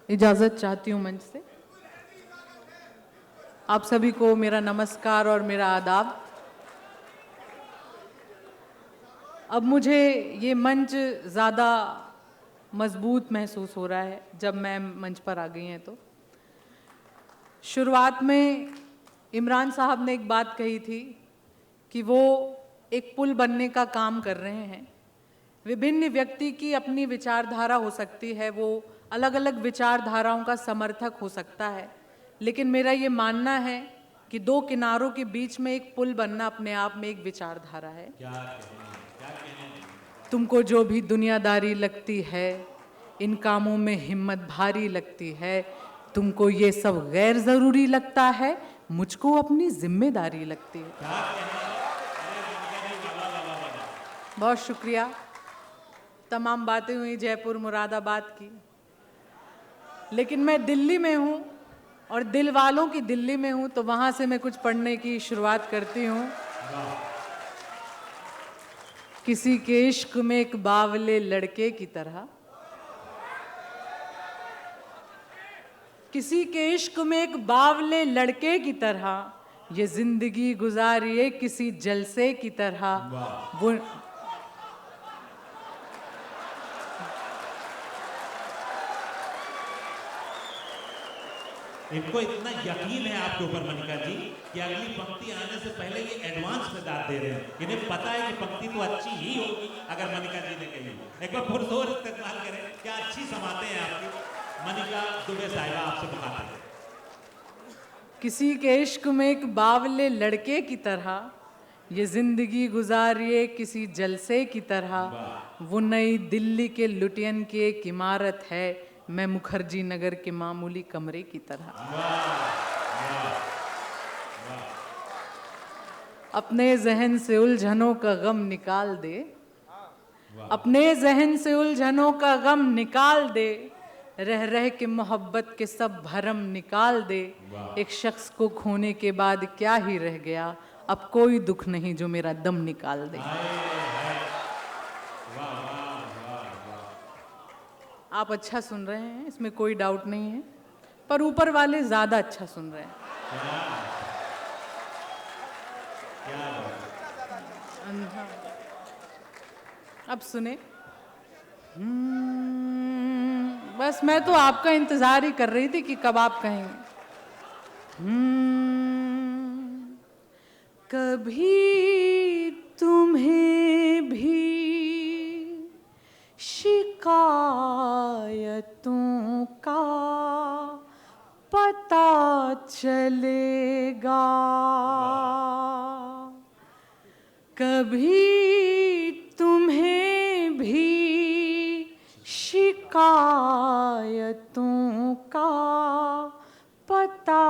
इजाज़त चाहती हूँ मंच से। आप सभी को मेरा नमस्कार और मेरा आदाब। अब मुझे ये मंच ज़्यादा मजबूत महसूस हो रहा है जब मैं मंच पर आ गई हैं तो। शुरुआत में इमरान साहब ने एक बात कही थी कि वो एक पुल बनने का काम कर रहे हैं। विभिन्न व्यक्ति की अपनी विचारधारा हो सकती है, वो अलग अलग विचारधाराओं का समर्थक हो सकता है, लेकिन मेरा ये मानना है कि दो किनारों के बीच में एक पुल बनना अपने आप में एक विचारधारा है। तुमको जो भी दुनियादारी लगती है, इन कामों में हिम्मत भारी लगती है, तुमको ये सब गैर ज़रूरी लगता है, मुझको अपनी जिम्मेदारी लगती है। बहुत शुक्रिया। तमाम बातें हुई जयपुर मुरादाबाद की, लेकिन मैं दिल्ली में हूँ और दिल वालों की दिल्ली में हूँ, तो वहाँ से मैं कुछ पढ़ने की शुरुआत करती हूँ। किसी के इश्क में एक बावले लड़के की तरह, किसी के इश्क में एक बावले लड़के की तरह ये जिंदगी गुजारिए किसी जलसे की तरह। वो इनको इतना यकीन है आपके ऊपर मनिका जी कि अगली पंक्ति आने से पहले ये एडवांस में दाद दे रहे हैं। इन्हें पता है कि पंक्ति तो अच्छी ही होगी अगर मनिका जी ने कही। एक बार पुरजोर इस्तेमाल करें, क्या अच्छी समाते हैं आपकी। मनिका दुबे साहिबा आपसे बताते हैं। किसी के इश्क में एक बावले लड़के की तरह ये जिंदगी गुजारिए किसी जलसे की तरह। वो नई दिल्ली के लुटियन की एक इमारत है, मैं मुखर्जी नगर के मामूली कमरे की तरह। अपने जहन से उलझनों का गम निकाल दे, अपने जहन से उलझनों का गम निकाल दे, रह रह के मोहब्बत के सब भरम निकाल दे। एक शख्स को खोने के बाद क्या ही रह गया, अब कोई दुख नहीं जो मेरा दम निकाल दे। आप अच्छा सुन रहे हैं, इसमें कोई डाउट नहीं है, पर ऊपर वाले ज्यादा अच्छा सुन रहे हैं। अब सुने। बस मैं तो आपका इंतजार ही कर रही थी कि कब आप कहेंगे। कभी तुम्हें भी शिकायतों का पता चलेगा, कभी तुम्हें भी शिकायतों का पता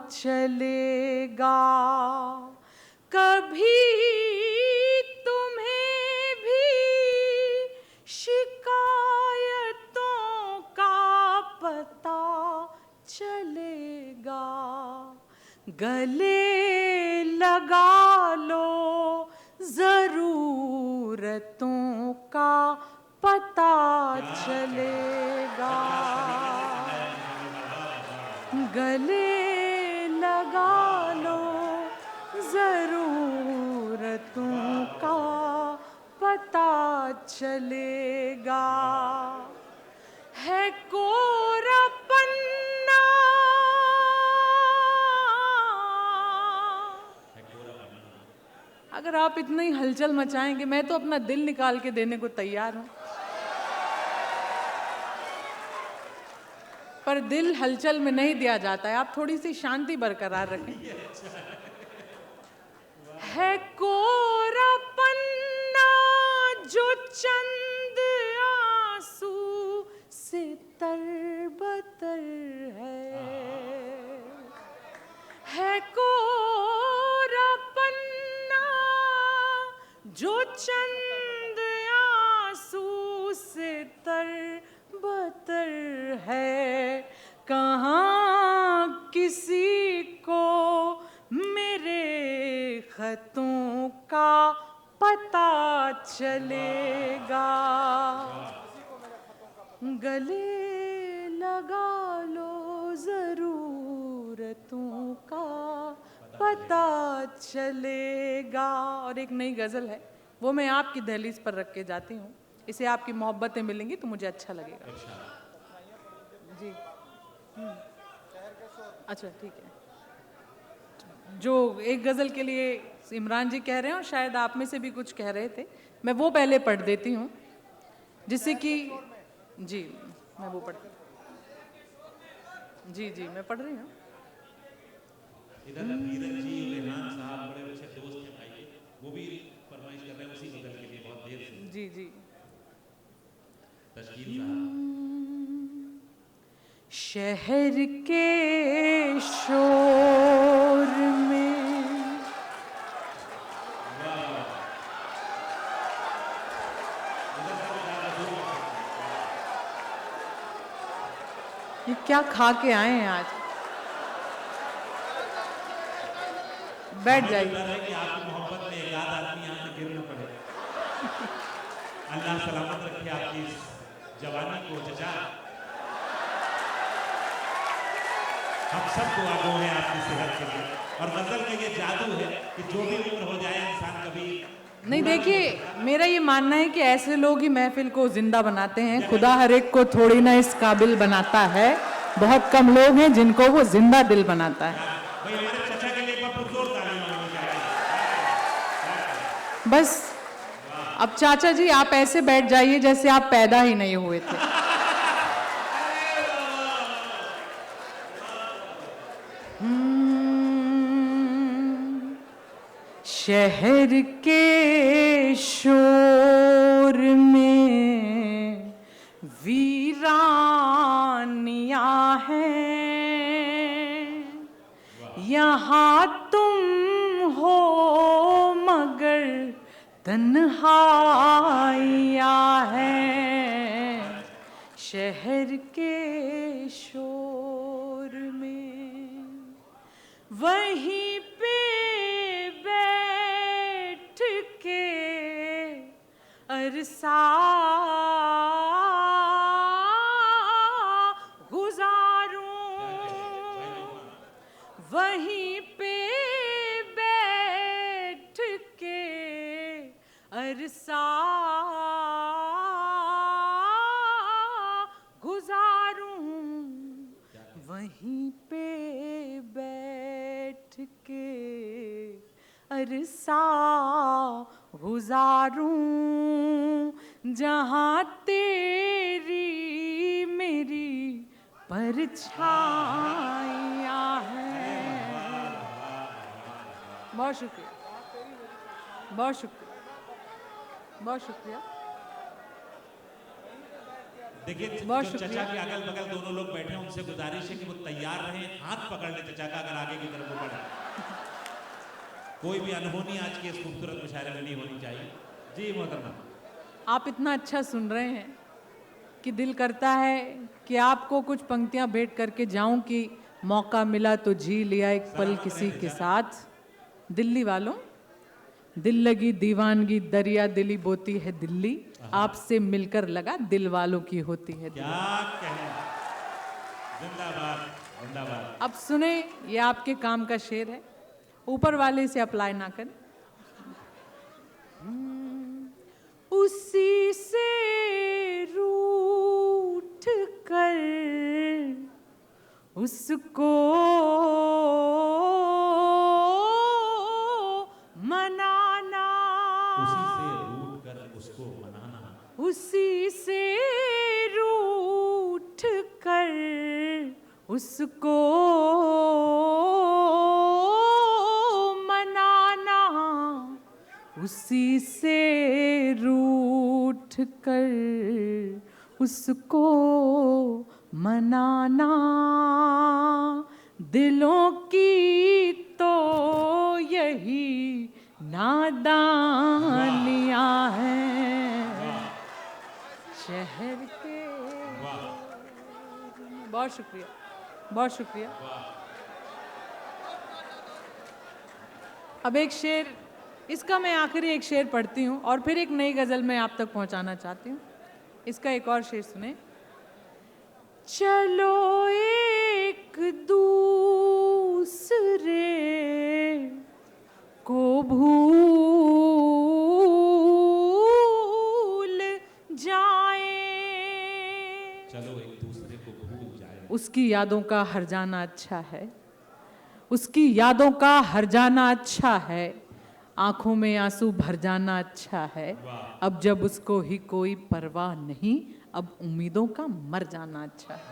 चलेगा, कभी तुम्हें भी शिकायतों का पता चलेगा। गले लगा लो ज़रूरतों का पता चलेगा, गले लगा लो ज़रूरतों का पता चलेगा। है कोरा पन्ना, अगर आप इतनी हलचल मचाएंगे मैं तो अपना दिल निकाल के देने को तैयार हूं, पर दिल हलचल में नहीं दिया जाता है, आप थोड़ी सी शांति बरकरार रखें। है कोरा पन्ना जो चंद आंसू से तरबतर है कोरा पन्ना जो चंद आंसू से तरबतर है। कहाँ किसी को मेरे खतों का पता चलेगा, गले लगा लो ज़रूरतों का पता चलेगा। और एक नई गज़ल है, वो मैं आपकी दहलीज पर रख के जाती हूँ। इसे आपकी मोहब्बतें मिलेंगी तो मुझे अच्छा लगेगा। जी अच्छा ठीक है। जो एक गज़ल के लिए इमरान जी कह रहे हैं और शायद आप में से भी कुछ कह रहे थे, मैं वो पहले पढ़ देती हूँ जिससे कि जी मैं वो पढ़ जी मैं पढ़ रही हूँ। इधर धीरज जी रेहान साहब बड़े अच्छे दोस्त हैं भाई के, वो भी फरमाइश कर रहे हैं उसी गजल के लिए बहुत देर से। जी तशकील साहब। शहर के शोर में ये क्या खा के आए हैं आज? बैठ जाइए। डर है कि आपकी मोहब्बत में एक आध आदमी यहाँ से गिर न पड़े। अल्लाह सलामत रखे आपकी इस जवानी को चचा। हम सब दुआ गो हैं आपकी सेहत के लिए। और गजल का ये जादू है कि जो भी उम्र हो जाए इंसान कभी नहीं, देखिए मेरा ये मानना है कि ऐसे लोग ही महफिल को जिंदा बनाते हैं। खुदा हर एक को थोड़ी ना इस काबिल बनाता है। बहुत कम लोग हैं जिनको वो जिंदा दिल बनाता है। भाई हमारे चचा के लिए एक बार पुरजोर तालियां होनी चाहिए। बस अब चाचा जी आप ऐसे बैठ जाइए जैसे आप पैदा ही नहीं हुए थे। शहर के शोर में वीरानियां हैं, यहाँ तुम हो मगर तन्हाइयां हैं। शहर के शोर में वहीं पे बैठ के अरसा गुजारूं, वहीं पे बैठ के अरसा गुजारूं, वहीं पे बैठ के अरसा गुजारूं, जहाँ तेरी मेरी परछाइयाँ हैं। बहुत शुक्रिया, बहुत शुक्रिया, बहुत शुक्रिया। देखिए बहुत जो चचा शुक्रिया। के अगल बगल दोनों लोग बैठे हैं उनसे गुजारिश है कि वो तैयार रहें, हाथ पकड़ ले चचा का अगर आगे की तरफ वो बढ़े। कोई भी अनहोनी आज के इस खूबसूरत मुशायरे में नहीं होनी चाहिए। जी मोहतरमा। आप इतना अच्छा सुन रहे हैं कि दिल करता है कि आपको कुछ पंक्तियां भेंट करके जाऊं कि मौका मिला तो जी लिया एक पल किसी के साथ। दिल्ली वालों, दिल लगी दीवानगी दरिया दिली बोती है दिल्ली, आपसे मिलकर लगा दिल वालों की होती है दिल्ली। क्या कहें, जिंदाबाद जिंदाबाद। अब सुने, ये आपके काम का शेर है, ऊपर वाले से अप्लाई ना करें। उसी से रूठ कर उसको मनाना, उसी से रूठ कर उसको मनाना, उसी से रूठ कर उसको मनाना, उसी से रूठ कर उसको मनाना, दिलों की तो यही नादानियां हैं शहर के। बहुत शुक्रिया, बहुत शुक्रिया। अब एक शेर, इसका मैं आखिरी एक शेर पढ़ती हूँ और फिर एक नई गज़ल मैं आप तक पहुँचाना चाहती हूँ। इसका एक और शेर सुने। चलो एक दूसरे को भूल जाएं। चलो एक दूसरे को भूल जाए। उसकी यादों का हर जाना अच्छा है, उसकी यादों का हर जाना अच्छा है, आंखों में आंसू भर जाना अच्छा है। अब जब उसको ही कोई परवाह नहीं, अब उम्मीदों का मर जाना अच्छा है।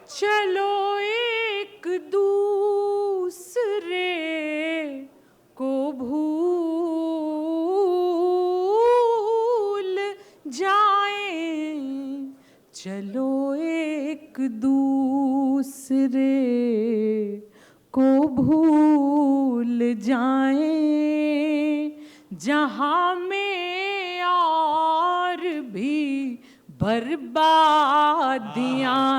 चलो एक दूसरे को भूल जाएं, चलो एक दूसरे को भूल जाएं, जहां में और भी बर्बादियां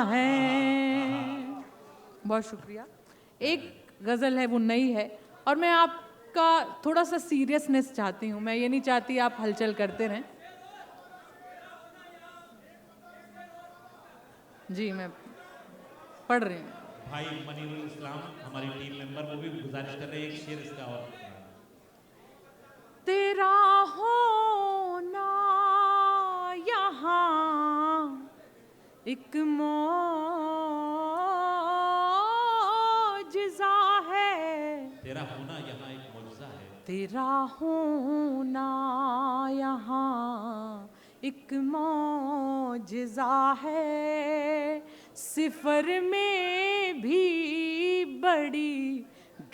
हैं। बहुत शुक्रिया। एक गज़ल है, वो नई है, और मैं आपका थोड़ा सा सीरियसनेस चाहती हूँ। मैं ये नहीं चाहती आप हलचल करते रहें। जी, मैं पढ़ रही हूँ। भाई मनीरुल इस्लाम हमारी टीम मेंबर, वो भी गुजारिश कर रहे हैं एक शेर इसका और। तेरा होना यहाँ एक मौजिज़ा है, तेरा होना यहाँ एक मौजज़ा है, तेरा होना यहाँ एक मौजिज़ा है, सिफर में भी बड़ी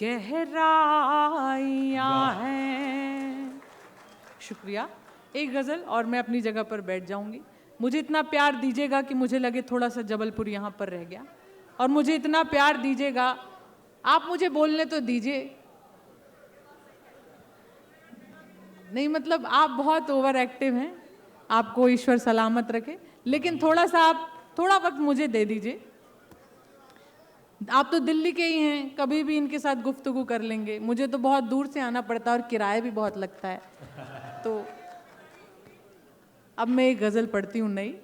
गहराइयाँ हैं। शुक्रिया। एक गज़ल और मैं अपनी जगह पर बैठ जाऊंगी। मुझे इतना प्यार दीजिएगा कि मुझे लगे थोड़ा सा जबलपुर यहाँ पर रह गया, और मुझे इतना प्यार दीजिएगा, आप मुझे बोलने तो दीजिए। नहीं मतलब आप बहुत ओवर एक्टिव हैं, आपको ईश्वर सलामत रखे, लेकिन थोड़ा सा आप थोड़ा वक्त मुझे दे दीजिए। आप तो दिल्ली के ही हैं, कभी भी इनके साथ गुफ्तगू कर लेंगे। मुझे तो बहुत दूर से आना पड़ता है और किराया भी बहुत लगता है। तो अब मैं एक गज़ल पढ़ती हूँ नई,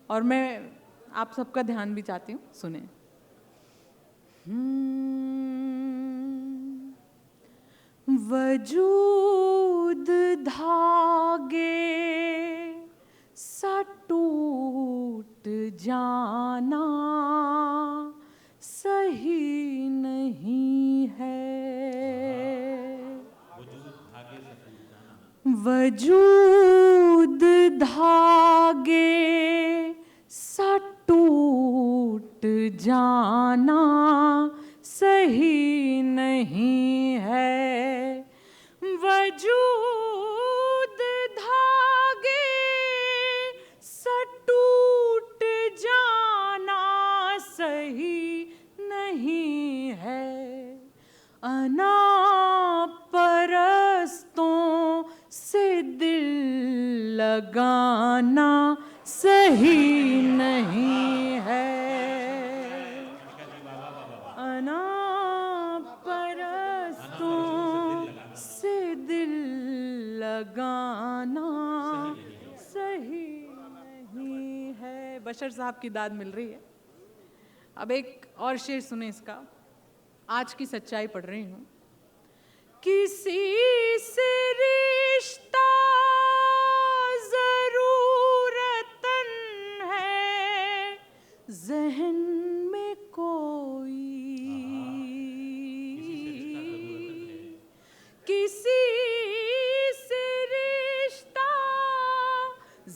और मैं आप सबका ध्यान भी चाहती हूँ, सुने। वजूद धागे सा टूट जाना सही नहीं है, वजूद धागे सा टूट जाना सही नहीं है, वजूद धागे सा टूट जाना सही नहीं है, अना परस्तों से दिल लगाना सही नहीं है, अना परस्तों से दिल लगाना सही नहीं है। बशर साहब की दाद मिल रही है। अब एक और शेर सुने इसका। आज की सच्चाई पढ़ रही हूँ। किसी से रिश्ता ज़रूरतन है, ज़हन में कोई, किसी से रिश्ता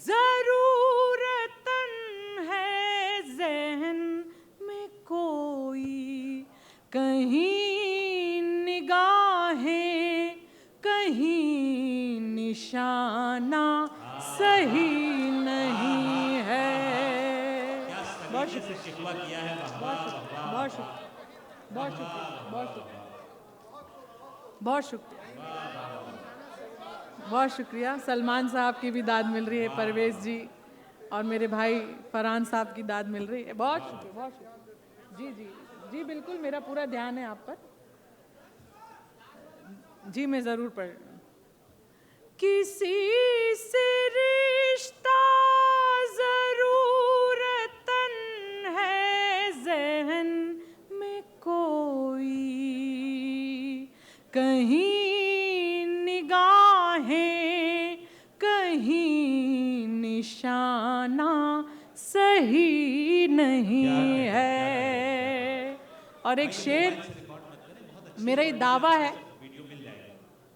ज़रूरतन है, ज़हन में कोई, कहीं निगाहें कहीं निशाना सही नहीं है। बहुत शुक्रिया, बहुत शुक्रिया, बहुत शुक्रिया, बहुत शुक्रिया। सलमान साहब की भी दाद मिल रही है, परवेज जी और मेरे भाई फरहान साहब की दाद मिल रही है। बहुत शुक्रिया, बहुत शुक्रिया। जी जी जी, बिल्कुल मेरा पूरा ध्यान है आप पर। जी मैं ज़रूर पढ़। किसी से रिश्ता ज़रूरतन सही नहीं है। और एक शेर मेरा ये दावा है,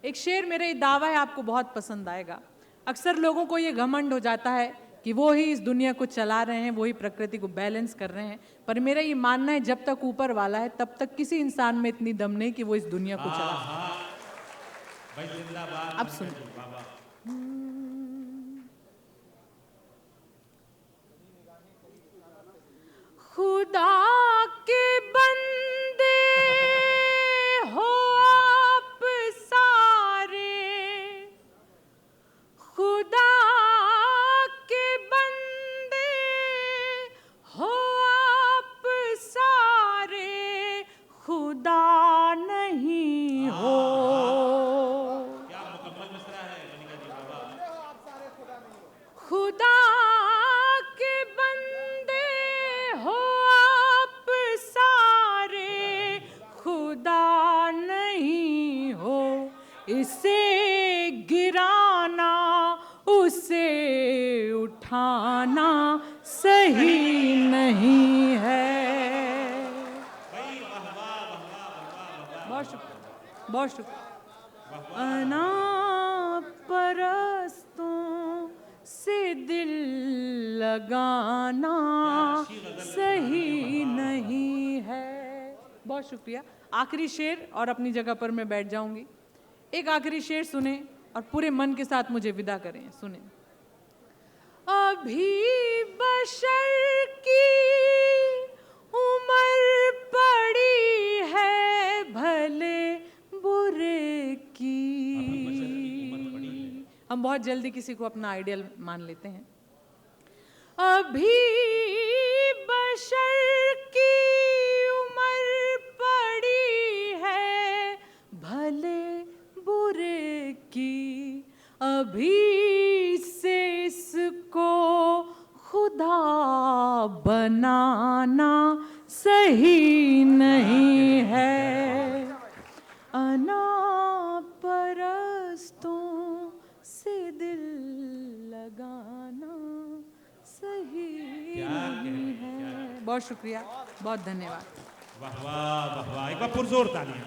एक शेर मेरा ये दावा है, आपको बहुत पसंद आएगा। अक्सर लोगों को ये घमंड हो जाता है कि वो ही इस दुनिया को चला रहे हैं, वो ही प्रकृति को बैलेंस कर रहे हैं, पर मेरा ये मानना है जब तक ऊपर वाला है तब तक किसी इंसान में इतनी दम नहीं कि वो इस दुनिया को चला। भाई जिंदाबाद। अब सुन, खुदा के बंदे हो आप सारे, खुदा के बंदे हो आप सारे, खुदा नहीं हो। क्या मुकम्मल मिसरा है मनिका जी बाबा। खुदा के बंदे हो आप सारे, खुदा नहीं हो। इसे गिराना उसे उठाना सही नहीं है। बहुत शुक्रिया, बहुत शुक्रिया। अना परस्तों से दिल लगाना सही नहीं है। बहुत शुक्रिया। आखिरी शेर और अपनी जगह पर मैं बैठ जाऊंगी। एक आखिरी शेर सुने और पूरे मन के साथ मुझे विदा करें। सुने। अभी बशर की उम्र पड़ी है भले बुरे की। हम बहुत जल्दी किसी को अपना आइडियल मान लेते हैं। अभी बशर की उम्र पड़ी है भले बुरे की, अभी से इसको खुदा बनाना सही नहीं है। अना परस्तों से दिल लगाना सही नहीं है। बहुत शुक्रिया, बहुत धन्यवाद। वाह वाह वाह वाह, एक बार पुरजोर तालियां।